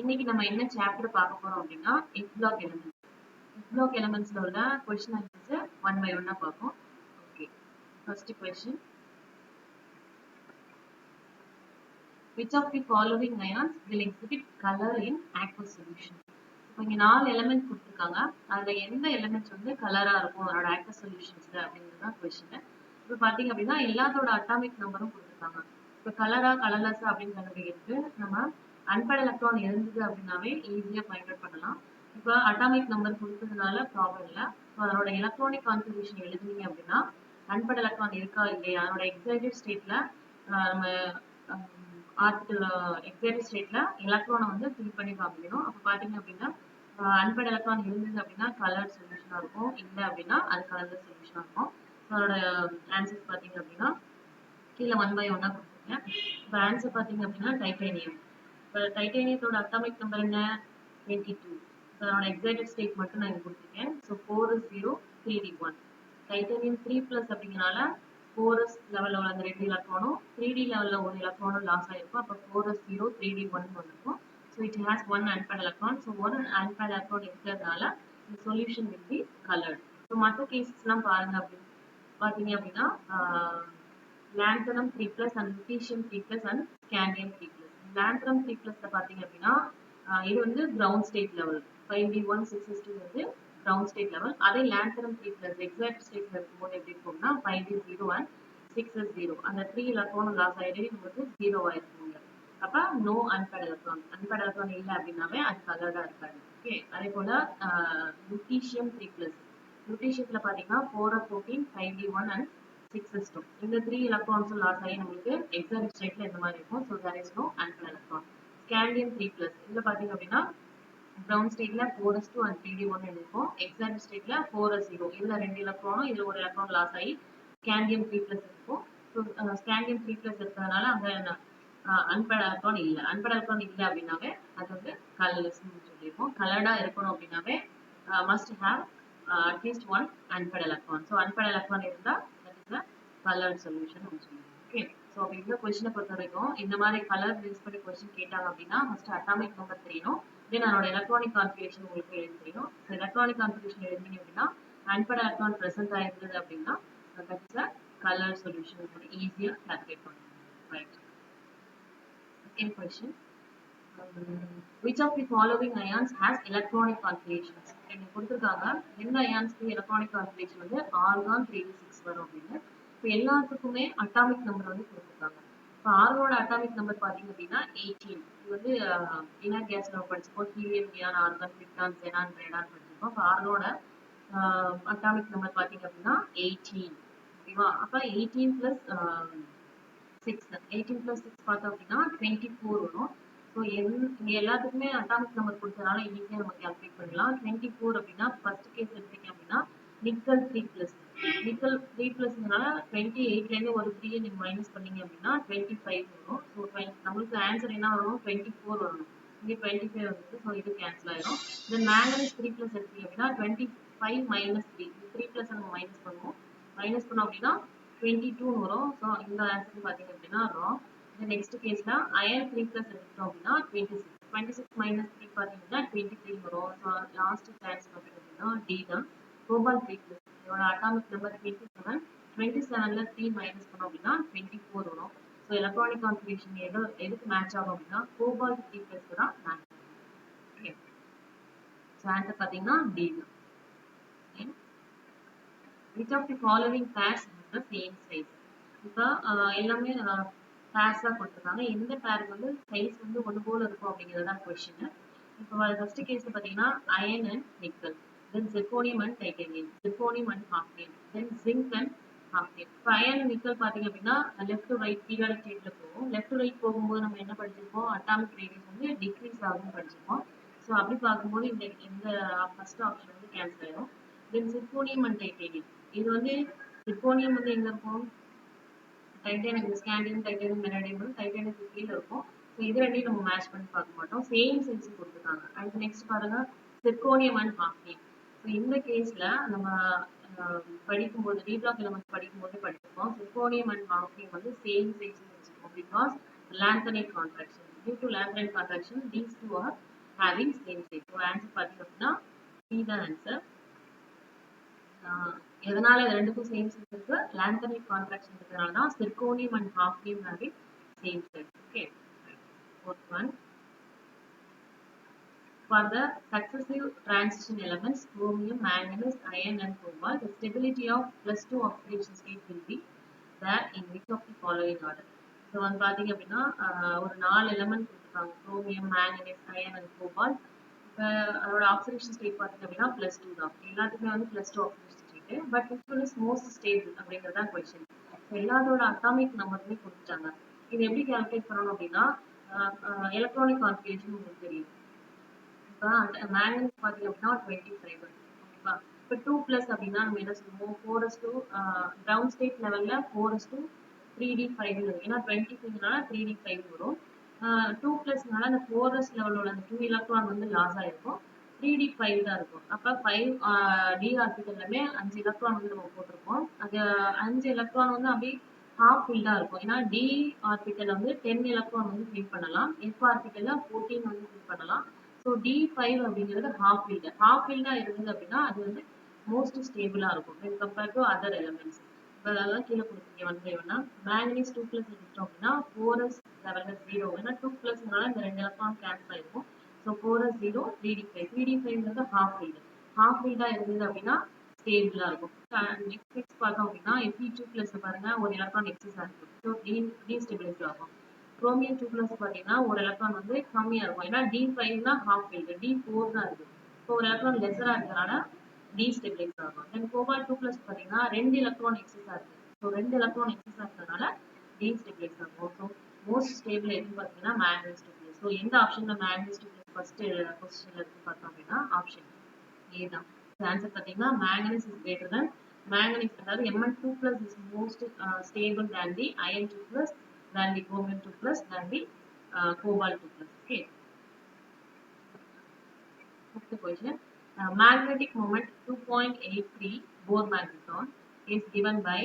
இன்னைக்கு நம்ம என்ன சாப்டர் பார்க்க போறோம் அப்படின்னா F block elements. F block எலிமெண்ட்ஸ்ல உள்ள கொஸ்டின் ஆன்சர்ஸ் ஒன் பை ஒன்னா பார்ப்போம். Okay, first question, which of the following ions will exhibit color in aqueous solution? இப்போ இங்க 4 எலிமெண்ட் கொடுத்துருக்காங்க. அதுல எந்த எலிமெண்ட்ஸ் வந்து கலரா இருக்கும் அதோட aqueous சொல்யூஷன்ஸ்ல அப்படிங்கிறது தான் கொஸ்டின். இப்போ பாத்தீங்க அப்படின்னா எல்லாத்தோட அட்டாமிக் நம்பரும் கொடுத்துருக்காங்க. இப்போ கலரா கலர்லெஸ் அப்படின்னு கண்டுபிடிக்கிறதுக்கு நம்ம அன்பேட் எலக்ட்ரான் இருந்தது அப்படின்னாவே ஈஸியா ஃபைண்ட் அவுட் பண்ணலாம். இப்போ அட்டாமிக் நம்பர் கொடுத்ததுனால ப்ராப்ளம் இல்லை. இப்போ அதோட எலக்ட்ரானிக் கான்ஃபிகரேஷன் எழுதுனீங்க அப்படின்னா அன்பேட் எலக்ட்ரான் இருக்கா இல்லையா, அதோட எக்ஸைட்டட் ஸ்டேட்ல நம்ம ஆர்டிகல் எக்ஸைட்டட் ஸ்டேட்ல எலக்ட்ரானை வந்து ஃபில் பண்ணி காமிக்கணும். அப்போ பாத்தீங்க அப்படின்னா அன்பேட் எலக்ட்ரான் இருந்தது அப்படின்னா கலர் சொல்யூஷனா இருக்கும், இல்லை அப்படின்னா அது கலர்லெஸ் சொல்யூஷனா இருக்கும். அதோட ஆன்சர்ஸ் பாத்தீங்க அப்படின்னா கீழே ஒன் பை ஒன்னா கொடுத்துருக்கேன். இப்போ ஆன்சர் பாத்தீங்க அப்படின்னா டைட்டேனியம். இப்போ டைட்டேனியத்தோட அட்டாமிக் நம்பர் என்ன, 22. இப்போ அதோட எக்ஸைட்டட் ஸ்டேட் மட்டும் நான் இங்க கொடுத்துருக்கேன். So 4 is 0, 3d1. டைட்டேனியம் 3+ அப்படிங்கிறனால 4s லெவலில் உள்ள அந்த 2 எலக்ட்ரானும் 3d லெவலில் ஒரு எலக்ட்ரானும் லாஸ் ஆயிருக்கும். அப்போ 4s 0, 3d1 வந்திருக்கும். So it has one unpaired electron. So ஒரு அன்பேட் எலக்ட்ரான் இருக்கிறதுனால இந்த solution will be colored. So மற்ற கேசஸ்லாம் பாருங்க அப்படின்னு பார்த்தீங்க அப்படின்னா lanthanum 3+ and lutetium 3+ and scandium 3+. lanthanum 3+ பார்த்தீங்க அப்படின்னா இது வந்து ground state level, 5d1 6s2 வந்து கிரவுண்ட் ஸ்டேட் லெவல். அதே lanthanum 3+ எக்ஸாக்ட் ஸ்டேட்ல இருக்கும்போது எப்படி இருக்கும்னா 5d0 and 6s0 அந்த 3 எலக்ட்ரான் லாஸ் ஆயிடுது, நமக்கு 0 ஆயிருக்குங்க. அப்ப no unpaired electron. Unpaired electron இல்லை அப்படின்னாவே அது கலர்டா இருக்காது. ஓகே, அதே போல lutetium 3+. lutetiumல பாத்தீங்கன்னா 4s14 5d1 and 6s2 இந்த 3 எலக்ட்ரான்ஸும் லாஸ் ஆகி நம்மளுக்கு எக்ஸாக்ட் ஸ்டேட்ல இந்த மாதிரி இருக்கும். So there is no unpaired electron. scandium 3+. இதுல பாத்தீங்க அப்படின்னா கிரவுண்ட் ஸ்டேட்ல 4s2 and 3d1 இருக்கும். எக்ஸாக்ட் ஸ்டேட்ல 4s0. இதுல 2 எலக்ட்ரானும் இதுல ஒரு எலக்ட்ரான் லாஸ் ஆகி scandium 3+ இருக்கும். ஸோ scandium 3+ இருக்கிறதுனால அங்க அன்பேட் எலக்ட்ரான் இல்லை. அன்பேட் எலக்ட்ரான் இல்லை அப்படின்னாவே அது வந்து கலர்லெஸ்ன்னு சொல்லியிருக்கோம். கலர்டா இருக்கணும் அப்படின்னாவே must have at least one unpaired electron. So unpaired electron இருந்தா that is a coloured solution சொல்லுவோம். ஓகே, ஸோ அப்போ இந்த கொஸ்டினை பொறுத்த வரைக்கும் இந்த மாதிரி கலர் பேஸ் பண்ணி கொஸ்டின் கேட்டாங்க அப்படின்னா ஃபர்ஸ்ட் அட்டாமிக் நம்பர் தெரியணும், தென் அதோட எலக்ட்ரானிக் கான்ஃபிகரேஷன் உங்களுக்கு எழுதி தெரியணும். ஸோ எலக்ட்ரானிக் கான்ஃபிகரேஷன் எழுதிங்க அப்படின்னா அன்பேட் எலக்ட்ரான் ப்ரெசென்ட் ஆயிருந்தது அப்படின்னா that is a colour solution ஈஸியாக கால்குலேட் பண்ணுவோம். Right, second question, which of the following ions has electronic configurations? இங்க கொடுத்திருக்காங்க எந்த அயான்ஸ்க்கு எலக்ட்ரானிக் கான்ஃபிகரேஷன் வந்து ஆர்கான் 3d6 வரும் அப்படின்னு. இப்போ எல்லாத்துக்குமே அட்டாமிக் நம்பர் வந்து கொடுத்திருக்காங்க. இப்போ ஆர்கானோட அட்டாமிக் நம்பர் பாத்தீங்க அப்படின்னா 18. இது வந்து இனர் கேஸ் நம்ம படிச்சிருக்கோம், helium, neon, argon, krypton, xenon, Radon படிச்சிருக்கோம். இப்போ ஆர்கானோட அட்டாமிக் நம்பர் பாத்தீங்க அப்படின்னா 18. ஓகேவா, அப்ப 18 + 6, 18 + 6 பார்த்தோம் அப்படின்னா 24 வரும். ஸோ இங்க எல்லாத்துக்குமே அட்டாமிக் நம்பர் கொடுத்ததுனால ஈஸியாக நம்ம கால்குலேட் பண்ணலாம். 24 அப்படின்னா ஃபர்ஸ்ட் கேஸ் எடுத்தீங்க அப்படின்னா நிக்கல் 3+. நிக்கல் 3+னால 28லேருந்து ஒரு 3 நீங்க மைனஸ் பண்ணீங்க அப்படின்னா 25 வரும். ஸோ நம்மளுக்கு ஆன்சர் என்ன வரும், 24 வரும். இங்கே 25 வந்துருக்கு. ஸோ இது கேன்சல் ஆயிரும். தென் மேங்கனீஸ் 3+ எடுத்தீங்க அப்படின்னா 25 - 3, 3+ நம்ம மைனஸ் பண்ணுவோம். மைனஸ் பண்ணோம் அப்படின்னா 22 வரும். ஸோ இந்த ஆன்சர் பார்த்தீங்க அப்படின்னா ராங். இந்த நெக்ஸ்ட் கேஸ்ல அயன் 3+ எடுத்துட்டோம் அப்படின்னா 26. 26 - 3 பார்த்தீங்கன்னா 23 வரும். ஸோ லாஸ்ட் சான்ஸ் பார்த்தீங்க அப்படின்னா டி தான், கோபால்ட் 3+. இதோட அட்டாமிக் நம்பர் 27. 27ல 3 மைனஸ் பண்ணோம் அப்படின்னா 24 வரும். ஸோ எலக்ட்ரானிக் கான்ஃபிகரேஷன் எதுக்கு மேட்ச் ஆகும் அப்படின்னா கோபால்ட் 3+ தான் மேட்ச் ஆகும். ஓகே, ஸோ ஆன்சர் பார்த்தீங்கன்னா டி தான். Which of the following pairs has the same size? இப்போ எல்லாமே பேர்ஸா கொடுத்துருக்காங்க. எந்த பேருக்கு வந்து சைஸ் வந்து ஒன்று போல இருக்கும் அப்படிங்கிறது தான் கொஸ்டின். இப்போ ஃபர்ஸ்ட் கேஸ்ல பார்த்தீங்கன்னா iron and nickel, then zirconium and titanium, zirconium and hafnium, then zinc and hafnium. இப்போ அயன் நிக்கல் பார்த்தீங்க அப்படின்னா லெஃப்ட் டு ரைட் பீரியாடிக் டேபிள்ல போகும். லெஃப்ட் டு ரைட் போகும்போது நம்ம என்ன படிச்சிருக்கோம், அட்டாமிக் ரேடியஸ் வந்து டிக்ரீஸ் ஆகும்னு படிச்சிருக்கோம். ஸோ அப்படி பார்க்கும்போது இந்த ஃபர்ஸ்ட் ஆப்ஷன் வந்து கேன்சல் ஆயிடும். தென் ஜெர்கோனியம் அண்ட் டைட்டேனியம், இது வந்து ஜெர்கோனியம் வந்து எங்க இருக்கும், டைட்டேனியம், ஸ்காண்டியம், டைட்டேனியம், மெரடியம், டைட்டேனியத்துக்கு கீழே இருக்கும். ஸோ இது ரெண்டையும் நம்ம மேட்ச் பண்ணி பார்க்க மாட்டோம். சேம் சைஸ் கொடுத்துருக்காங்க. அடுத்து நெக்ஸ்ட் பாருங்க ஜெர்கோனியம் அண்ட் ஹாஃப்னியம். ஸோ இந்த கேஸ்ல நம்ம படிக்கும்போது டி பிளாக் எலிமெண்ட்ஸ் படிக்கும்போது படிச்சிருக்கோம் ஜெர்கோனியம் அண்ட் ஹாஃப்னியம் வந்து சேம் சைஸ் வச்சிருக்கோம். Because lanthanide contraction. due to lateral contraction, these two are having same state. So answer பார்த்தீங்கன்னா C தான் answer. எதனால இது ரெண்டுக்கும் சேம் சைஸ் இருக்கு? லாந்தரிக் கான்ட்ராக்ஷன் இருக்கிறதுனால தான் zirconium and hafnium having same size. Okay, fourth one. For the successive transition elements chromium, manganese, iron and cobalt, the stability of +2 oxidation state will be there in which of the following order? So வந்து பாத்தீங்க அப்படின்னா ஒரு 4 element கொடுத்துருக்காங்க, chromium, manganese, iron and cobalt. இப்போ அதோட oxidation state பார்த்தீங்க அப்படின்னா +2 தான். எல்லாத்துக்குமே வந்து +2 oxidation state. But which one is most stable அப்படிங்கிறது தான் கொஸ்டின். எல்லாத்தோட அட்டாமிக் நம்பருமே கொடுத்துட்டாங்க. இது எப்படி கால்குலேட் பண்ணணும் அப்படின்னா எலக்ட்ரானிக் கான்ஃபிகரேஷன் உங்களுக்கு தெரியும். மேங்கனீஸ் பார்த்தீங்க அப்படின்னா 25. ஓகேவா? இப்போ 2+ அப்படின்னா நம்ம என்ன சொல்லுவோம், 4s2 கிரவுண்ட் ஸ்டேட் லெவலில் 4s2 3d5 வரும். ஏன்னா 25னால 3d5 வரும். 2+னால அந்த 4s லெவலோட அந்த 2 எலக்ட்ரான் வந்து லாஸ் ஆயிருக்கும். 3d5 தான் இருக்கும். அப்போ 5d ஆர்பிட்டல்லுமே 5 எலக்ட்ரான் வந்து நம்ம போட்டிருக்கோம். அது 5 எலக்ட்ரான் வந்து அப்படியே ஹாஃப் ஃபில்டா இருக்கும். ஏன்னா d ஆர்பிட்டல் வந்து 10 எலக்ட்ரான் வந்து ஃபில் பண்ணலாம், f ஆர்பிட்டல்ல 14 வந்து ஃபில் பண்ணலாம். ஸோ D5 அப்படிங்கிறது ஹாஃப் ஃபீல்டு. ஹாஃப் ஃபீல்டா இருந்தது அப்படின்னா அது வந்து மோஸ்ட் ஸ்டேபிளா இருக்கும் when compared to other elements. இப்போ அதெல்லாம் கீழே கொடுத்துருக்கேன் 1 by 1. மேங்கனீஸ் 2+ எடுத்துட்டோம் அப்படின்னா 4s லெவலில் 0. ஏன்னா 2+னால இந்த 2 எலக்ட்ரான் கேன்சல் ஆயிருக்கும். So 4s 0, 3d5. 3d5ங்கிறது ஹாஃப் ஃபீல்டு. ஹாஃப் ஃபீல்டா இருந்தது அப்படின்னா ஸ்டேபிளா இருக்கும். நெக்ஸ்ட் பார்த்தோம் அப்படின்னா Fe2+ பாருங்க, ஒரு எலக்ட்ரான் எக்ஸஸா இருக்கும். ஸோ டீஸ்டெபிலைஸ் ஆகும். குரோமியம் 2+ பார்த்தீங்கன்னா ஒரு எலக்ட்ரான் வந்து கம்மியா இருக்கும். ஏன்னா D5 தான் ஹாஃப் ஃபீல்டு, D4 தான் இருக்கு. ஸோ ஒரு எலக்ட்ரான் லெஸரா இருக்கிறனால டீஸ்டெபிலைஸ் ஆகும். தென் கோபால்ட் 2+ பார்த்தீங்கன்னா 2 எலக்ட்ரான் எக்ஸஸா இருக்கு. ஸோ 2 எலக்ட்ரான் எக்ஸஸா இருக்கிறதுனால டீஸ்டெபிலைஸ் ஆகும். ஸோ மோஸ்ட் ஸ்டேபிள் எதுன்னு பார்த்தீங்கன்னா மேங்கனீஸ் 2+. ஸோ எந்த ஆப்ஷன்ல மேங்கனீஸ் 2+ ஃபர்ஸ்ட் பொசிஷன்ல இருக்கு பார்த்தோம் அப்படின்னா ஆப்ஷன் ஏ தான். ஆன்சர் பார்த்தீங்கன்னா manganese is greater than manganese, அதாவது Mn2+ is most stable than the iron 2+, than the chromium 2+, than the cobalt 2+. Okay. Fifth question. Magnetic moment 2.83 Bohr magneton is given by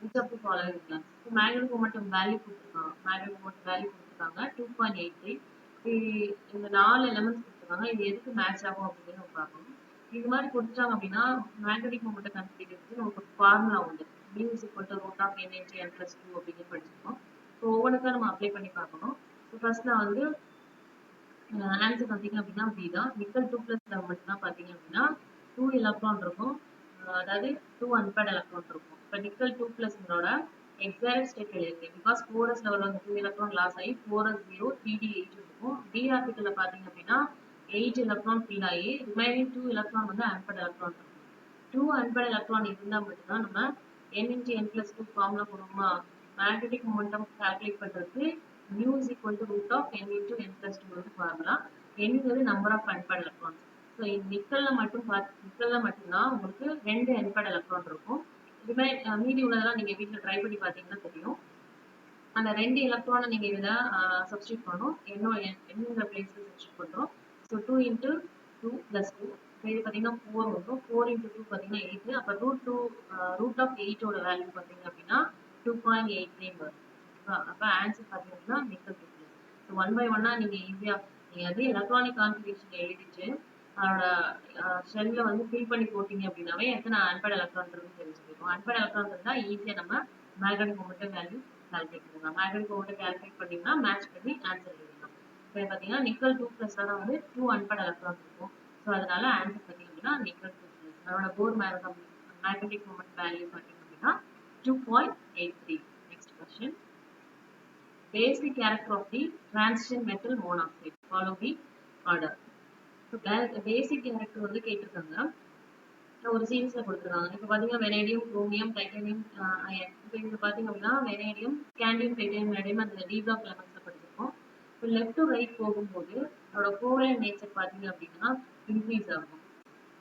which of the following plans? So magnetic momentum value கொடுத்திருக்காங்க. Magnetic momentum value கொடுத்திருக்காங்க 2.83. இந்த 4 elements கொடுத்திருக்காங்க. இது எதுக்கு match ஆகும் அப்படின்னு நம்ம பார்க்கணும். இது மாதிரி கொடுத்தாங்க அப்படின்னா மேக்னெட்டிக் மொமெண்ட்டை கண்டுபிடிக்கிறதுக்கு நமக்கு ஃபார்முலா உண்டு. mu is equal to root of n into n plus 2 அப்படின்னு படிச்சிருக்கோம். ஸோ ஒவ்வொன்றுக்கும் நம்ம அப்ளை பண்ணி பார்க்கணும். ஸோ ஃபர்ஸ்ட் நான் வந்து ஆன்சர் பார்த்தீங்க அப்படின்னா பி தான். நிக்கல் 2+ மட்டும் தான் பார்த்தீங்க அப்படின்னா 2 எலக்ட்ரான் இருக்கும், அதாவது 2 அன்பேர்ட் எலக்ட்ரான் இருக்கும். இப்போ நிக்கல் 2+னோட எக்ஸாக்ட் ஸ்டேட் எழுதிருக்கு. பிகாஸ் 4s லெவலில் வந்து 2 எலக்ட்ரான் லாஸ் ஆகி 4s 0, 3d8 இருக்கும். டி ஆர்பிட்டலில் பார்த்தீங்க அப்படின்னா 8 எலக்ட்ரான் ஃபில் ஆகி ரிமைனிங் 2 எலக்ட்ரான் வந்து அன்பேர்ட் எலக்ட்ரான் இருக்கும். 2 அன்பேர்ட் எலக்ட்ரான் இருந்தால் மட்டும்தான் நம்ம n into n plus 2 formula போடுவோமா, மேக்னெட்டிக் மொமெண்டம் கால்குலேட் பண்றதுக்கு mu is equal to root of n into n plus 2 வந்து ஃபார்முலா. nங்கிறது number of unpaired electrons. So நிக்கல்ல மட்டும்தான் உங்களுக்கு 2 அன்பேர்ட் எலக்ட்ரான் இருக்கும். மீதி உள்ளதெல்லாம் நீங்க வீட்டில் ட்ரை பண்ணி பார்த்தீங்கன்னா தெரியும். அந்த 2 எலக்ட்ரானை நீங்க இதில் சப்ஸ்டியூட் பண்ணணும். என்னங்கிற பிளேஸ்ல சப்ஸ்டியூட் பண்றோம். So 2 into 2 plus 2. இது பார்த்தீங்கன்னா 4 வரும். 4 into 2 பார்த்தீங்கன்னா 8. அப்போ ரூட் ஆஃப் 8ஓட வேல்யூ பார்த்தீங்க அப்படின்னா 2.83 வரும். அப்போ ஆன்சர் பார்த்தீங்கன்னா நிக்கல் 2+. ஸோ 1 by 1 நீங்க ஈஸியா நீங்க அது எலக்ட்ரானிக் கான்ஃபிகரேஷன் எழுதிட்டு அதோட ஷெல்ல வந்து ஃபில் பண்ணி போட்டீங்க அப்படின்னாவே எத்தனை அன்பேர்ட் எலக்ட்ரான் இருக்குன்னு தெரிஞ்சுக்கணும். அன்பேர்ட் எலக்ட்ரான் இருந்தா ஈஸியா நம்ம மேக்னெட்டிக் மொமெண்டம் வேல்யூ கால்குலேட் பண்ணலாம். மேக்னெட்டிக் மொமெண்டம் கால்குலேட் பண்ணீங்கன்னா மேட்ச் பண்ணி ஆன்சர் எழுதலாம். இப்போ பார்த்தீங்கன்னா நிக்கல் 2+ வந்து 2 அன்பேர்ட் எலக்ட்ரான் இருக்கும். ஸோ அதனால ஆன்சர் பார்த்தீங்க அப்படின்னா நிக்கல் 2+. அதோட போர் மேக்னெட்டிக் மொமெண்ட் வேல்யூ பார்த்தீங்க அப்படின்னா 2.83. Next question. Basic character of the transition metal monoxide. Follow the order. So basic character வந்து கேட்டிருக்காங்க. ஒரு சீரீஸ்ல கொடுத்துருக்காங்க. இப்போ பார்த்தீங்கன்னா வெனேடியம், குரோமியம், டைட்டானியம், அயன். இப்போ இங்க பார்த்தீங்க அப்படின்னா வெனேடியம், ஸ்கேண்டியம், டைட்டானியம், ரேடியம் அந்த டி பிளாக் எலமெண்ட்ஸ்ல படிச்சிருக்கோம். இப்போ லெஃப்ட் டு ரைட் போகும்போது அதோட கோவலன்ட் நேச்சர் பார்த்தீங்க அப்படின்னா இன்க்ரீஸ் ஆகும்.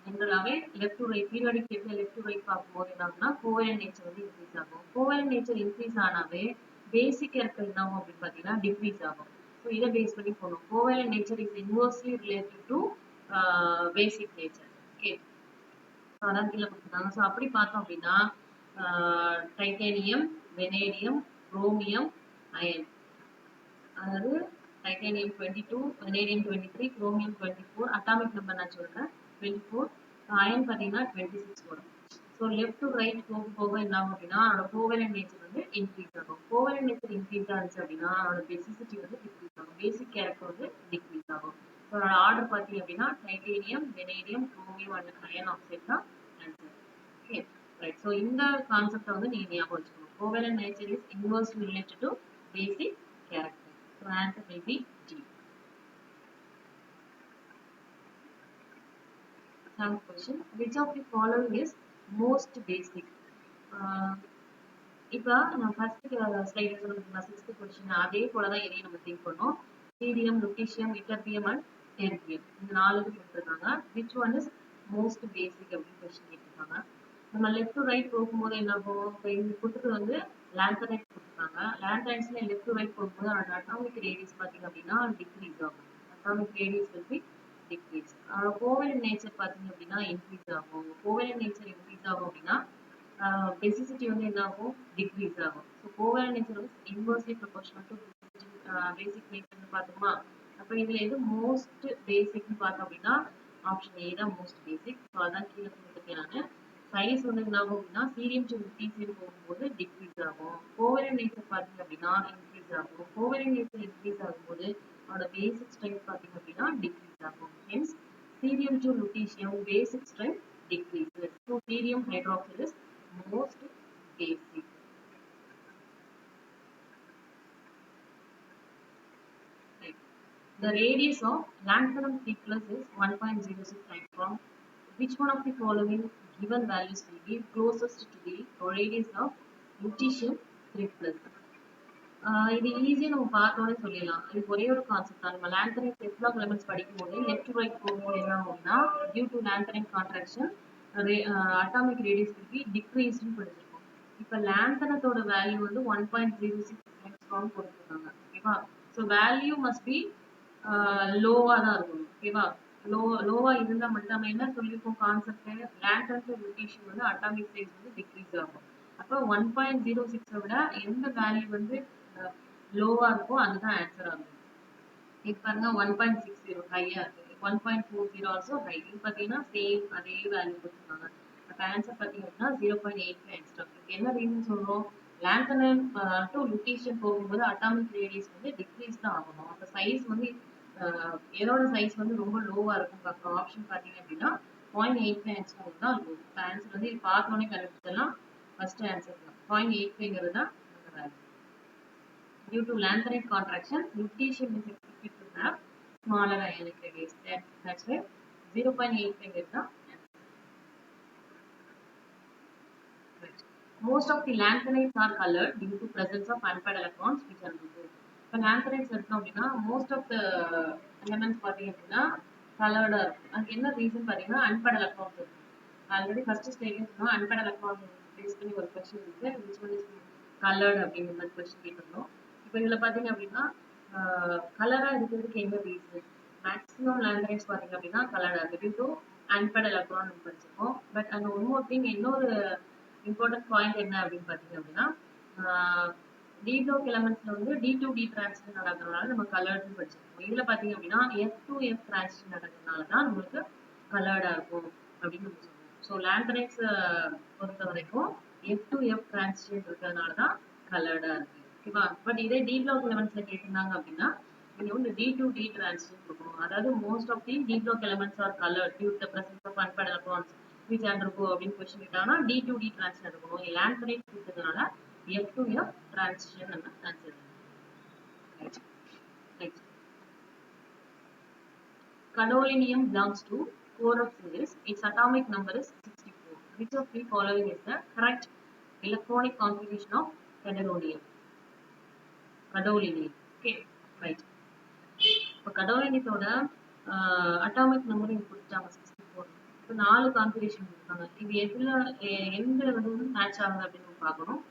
ஜெனரலாகவே லெஃப்ட் டு ரைட் பீரியாடிக் டேபிள்ல லெஃப்ட் டு ரைட் பார்க்கும்போது என்ன ஆகும்னா கோவலன்ட் நேச்சர் வந்து இன்க்ரீஸ் ஆகும். கோவலன்ட் நேச்சர் இன்க்ரீஸ் ஆனாவே பேசிக் கேரக்டர் என்ன ஆகும் அப்படின்னு பார்த்தீங்கன்னா டிக்ரீஸ் ஆகும். ஸோ இதை பேஸ் பண்ணி போகணும். Covalent nature is inversely related to basic nature. Okay, அதான் கீழே கொடுத்துருக்காங்க. ஸோ அப்படி பார்த்தோம் அப்படின்னா டைட்டானியம், வெனேடியம், குரோமியம், அயன், அதாவது titanium 22, vanadium 23, chromium 24, atomic number நான் சொல்றேன் 24, அயன் பார்த்தீங்கன்னா 26 வரும். ஸோ லெஃப்ட் டு ரைட் போக போக என்ன ஆகும் அப்படின்னா அதோட கோவலன்ட் நேச்சர் வந்து இன்க்ரீஸ் ஆகும். கோவலன்ட் நேச்சர் இன்க்ரீஸ் ஆச்சு அப்படின்னா அதோட பேசிசிட்டி வந்து டிக்ரீஸ் ஆகும். பேசிக் கேரக்டர் வந்து டிக்ரீஸ் ஆகும். ஸோ அதோட ஆர்டர் பார்த்தீங்க அப்படின்னா titanium, vanadium, chromium and iron oxide தான் ஆன்சர். Okay right. ஸோ இந்த கான்செப்டை வந்து நீங்க ஞாபகம் வச்சுக்கணும். Covalent nature is inversely related to basic character. So answer will be D. Some question. Which of the following is most basic? இப்போ நான் first ஸ்லைடில் சொல்லிருக்கேன் சிக்ஸ்த் கொஸ்டின் அதே போல தான் எதையும் நம்ம திங்க் பண்ணோம். சீரியம், லுட்டீசியம், இட்டர்பியம் அண்ட் டெர்பியம் இந்த 4 கொடுத்துருக்காங்க. விச் ஒன் இஸ் மோஸ்ட் பேசிக் அப்படின்னு கொஸ்டின் கேட்டிருக்காங்க. நம்ம லெஃப்ட் டு ரைட் போகும்போது என்ன ஆகும்? இப்போ இங்க கொடுத்தது வந்து லாந்தரைட் கொடுத்துருக்காங்க. லாந்தரைட்ஸ்ல லெஃப்ட் டு ரைட் போகும்போது அதோட அட்டாமிக் ரேடியஸ் பார்த்தீங்க அப்படின்னா டிக்ரீஸ் ஆகும். Atomic radius will be decrease. அதோட கோவலன்ட் நேச்சர் பார்த்தீங்க அப்படின்னா இன்க்ரீஸ் ஆகும். கோவலன்ட் நேச்சர் இன்க்ரீஸ் ஆகும் அப்படின்னா பேசிசிட்டி வந்து என்ன ஆகும்? டிக்ரீஸ் ஆகும். ஸோ கோவலன்ட் நேச்சர் வந்து இன்வெர்ஸ்லி ப்ரொபோர்ஷனல் டு பேசிக் நேச்சர்னு பார்த்தோமா? அப்போ இதுல எது மோஸ்ட் பேசிக்னு பார்த்தோம் அப்படின்னா ஆப்ஷன் ஏ தான் மோஸ்ட் பேசிக். ஸோ அதான் கீழே கொடுத்துருக்கேன் நான். சைஸ் வந்து என்ன ஆகும் அப்படின்னா சீரியம் டு லுட்டீசியம் போகும்போது டிக்ரீஸ் ஆகும். கோவலன்ட் நேச்சர் பார்த்தீங்க அப்படின்னா இன்க்ரீஸ் ஆகும். கோவலன்ட் நேச்சர் இன்க்ரீஸ் ஆகும்போது அதோட பேசிக் ஸ்ட்ரென்த் பார்த்தீங்க அப்படின்னா டிக்ரீஸ் ஆகும். Hence cerium to lutetium basic strength decreases. So cerium hydroxide is most basic. Right. The radius of lanthanum T plus is 1.06 micron. Which one of the following given values will be closest to the radius of lutetium 3 plus? இது ஈஸியா நம்ம பார்த்தோன்னே சொல்லிடலாம். இது ஒரே ஒரு concept தான். நம்ம லாந்தரைன் டெஃப்லாக் எலிமெண்ட்ஸ் படிக்கும்போது லெஃப்ட் டு ரைட் போகும்போது என்ன ஆகும்னா due to lanthanide contraction atomic radius will be decreased னு படிச்சிருக்கோம். இப்போ லாந்தனத்தோட வேல்யூ வந்து 1.06 ஆங்ஸ்ட்ராம் கொடுத்துருக்காங்க. ஓகேவா? ஸோ வேல்யூ மஸ்ட் பி லோவா தான் இருக்கணும். ஓகேவா? லோவா இருந்தா மட்டும் நம்ம என்ன சொல்லியிருக்கோம் கான்செப்ட் லாந்தன் டு லுட்டீசியம் வந்து அட்டாமிக் சைஸ் வந்து டிக்ரீஸ் ஆகும். அப்போ 1.06 விட எந்த வேல்யூ வந்து லோவா இருக்கோ அதுதான் ஆன்சர் ஆகும். இப்போ பாருங்க 1.60 ஹையா இருக்கு. 1.40 ஆல்சோ ஹை. இது பார்த்தீங்கன்னா சேம் அதே வேல்யூ கொடுத்துருக்காங்க. அப்போ ஆன்சர் பார்த்தீங்க அப்படின்னா 0.85 ஆங்ஸ்ட்ராம். இதுக்கு என்ன ரீசன் சொல்றோம்? லாந்தனம் டு லுட்டீசியம் போகும்போது அட்டாமிக் ரேடியஸ் வந்து டிக்ரீஸ் தான் ஆகணும். அப்போ சைஸ் வந்து எதோட சைஸ் வந்து ரொம்ப லோவா இருக்கும் பார்க்கலாம். ஆப்ஷன் பார்த்தீங்க அப்படின்னா 0.85 ஆங்ஸ்ட்ராம் தான் லோ. இப்போ ஆன்சர் வந்து இது பார்த்தோன்னே கண்டுபிடிச்சலாம். ஃபர்ஸ்ட் ஆன்சர் தான் 0.85ங்கிறது தான் அந்த value. Due to lanthanide contraction, lutetium is expected to have smaller ionic radius. That's why 0.85 is the answer. Right. Most of the lanthanides are colored due to presence of unpaired electrons which are removed. இப்போ lanthanides எடுத்தோம் அப்படின்னா most of the elements பார்த்தீங்க அப்படின்னா கலர்டா இருக்கும். அதுக்கு என்ன reason பார்த்தீங்கன்னா unpaired electrons இருக்கும். ஆல்ரெடி ஃபர்ஸ்ட் ஸ்லைட்ல சொன்னோம் unpaired electrons பேஸ் பண்ணி ஒரு கொஸ்டின் இருக்கு. which one is colored அப்படிங்கிற மாதிரி கொஸ்டின் கேட்டிருந்தோம். இப்போ இதுல பாத்தீங்க அப்படின்னா கலரா இருக்கிறதுக்கு என்ன ரீசன்? மேக்ஸிமம் லாந்தரைட்ஸ் பாத்தீங்க அப்படின்னா கலரா இருக்கு டியூ டு அன்பேர்ட் எலக்ட்ரான் படிச்சிருக்கோம். பட் அங்க ஒன் மோர் திங் இன்னொரு இம்பார்ட்டன்ட் பாயிண்ட் என்ன அப்படின்னு பாத்தீங்க அப்படின்னா டி பிளாக் எலமெண்ட்ஸ்ல வந்து D2D டிரான்சிஷன் நடக்கிறதுனால நம்ம கலர்ட்னு படிச்சிருக்கோம். இதுல பாத்தீங்க அப்படின்னா F2F டிரான்சிஷன் நடக்கிறதுனால தான் நம்மளுக்கு கலர்டா இருக்கும் அப்படின்னு நம்ம சொல்லுவோம். ஸோ லாந்தரைட்ஸ் பொறுத்த வரைக்கும் F2F டிரான்சிஷன் இருக்கிறதுனால தான் கலர்டா இருக்கு. ஓகேவா? பட் இதே டி பிளாக் எலமெண்ட்ஸ்ல கேட்டிருந்தாங்க அப்படின்னா நீங்க வந்து D2D டிரான்சிஷன் கொடுக்கணும். அதாவது most of the D block elements are coloured due to the presence of unpaired electrons which undergo அப்படின்னு கொஸ்டின் கேட்டாங்கன்னா D2D டிரான்சிஷன் எடுக்கணும். லாந்தரைட் கொடுத்ததுனால F2F டிரான்சிஷன் நம்ம ஆன்சர். Right. Next. Gadolinium belongs to core of series. Its atomic number is 64. Which of the following is the correct electronic configuration of gadolinium? Gadolinium. Okay, right. இப்போ gadoliniumத்தோட atomic number இங்க கொடுத்தாங்க 64. இப்போ 4 configuration கொடுத்தாங்க. இது எந்த வந்து மேட்ச் ஆகுது அப்படின்னு பார்க்கணும்.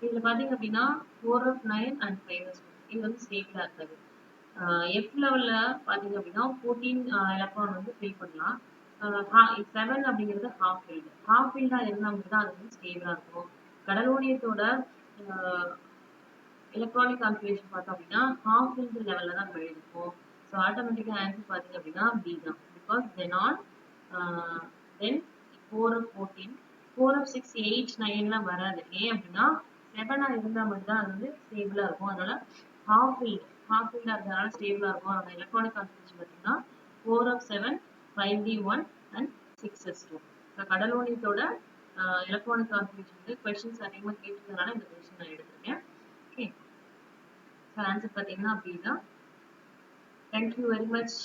இதுல பாத்தீங்க அப்படின்னா 4f9 and 5s. இது வந்து ஸ்டேபிளா இருக்காது. எஃப் லெவல்ல பாத்தீங்க அப்படின்னா 14 எலக்ட்ரான் வந்து ஃபில் பண்ணலாம். 7 அப்படிங்கிறது ஹாஃப் ஃபீல்டு. ஹாஃப் ஃபீல்டா இருந்தா மட்டும் தான் அது வந்து ஸ்டேபிளா இருக்கும். கடலோனியத்தோட எலக்ட்ரானிக் கான்ஃபிகரேஷன் பார்த்தோம் அப்படின்னா half ஃபில்டு லெவல்ல தான் நம்ம எழுதிருப்போம். ஸோ ஆட்டோமேட்டிக்கா ஆன்சர் பார்த்தீங்க அப்படின்னா பி தான். பிகாஸ் தென் 4 of 14 4 of 6 8 9லாம் வராது. ஏன் அப்படின்னா 7ஆ இருந்தா மட்டும் தான் அது வந்து ஸ்டேபிளா இருக்கும். அதனால half field இருக்கிறதுனால ஸ்டேபிளா இருக்கும். அதனால எலக்ட்ரானிக் கான்ஃபிகரேஷன் பார்த்தீங்கன்னா 4 of 7 5d1 and 6s2. So கடலோனியத்தோட எலக்ட்ரானிக் கான்ஃபிகரேஷன் வந்து கொஸ்டின்ஸ் அதிகமாக கேட்டிருந்ததுனால இந்த கொஸ்டின் நான் எடுத்திருக்கேன். ஓகே, ஸோ ஆன்சர் பார்த்தீங்கன்னா அப்படின்னா. Thank you very much.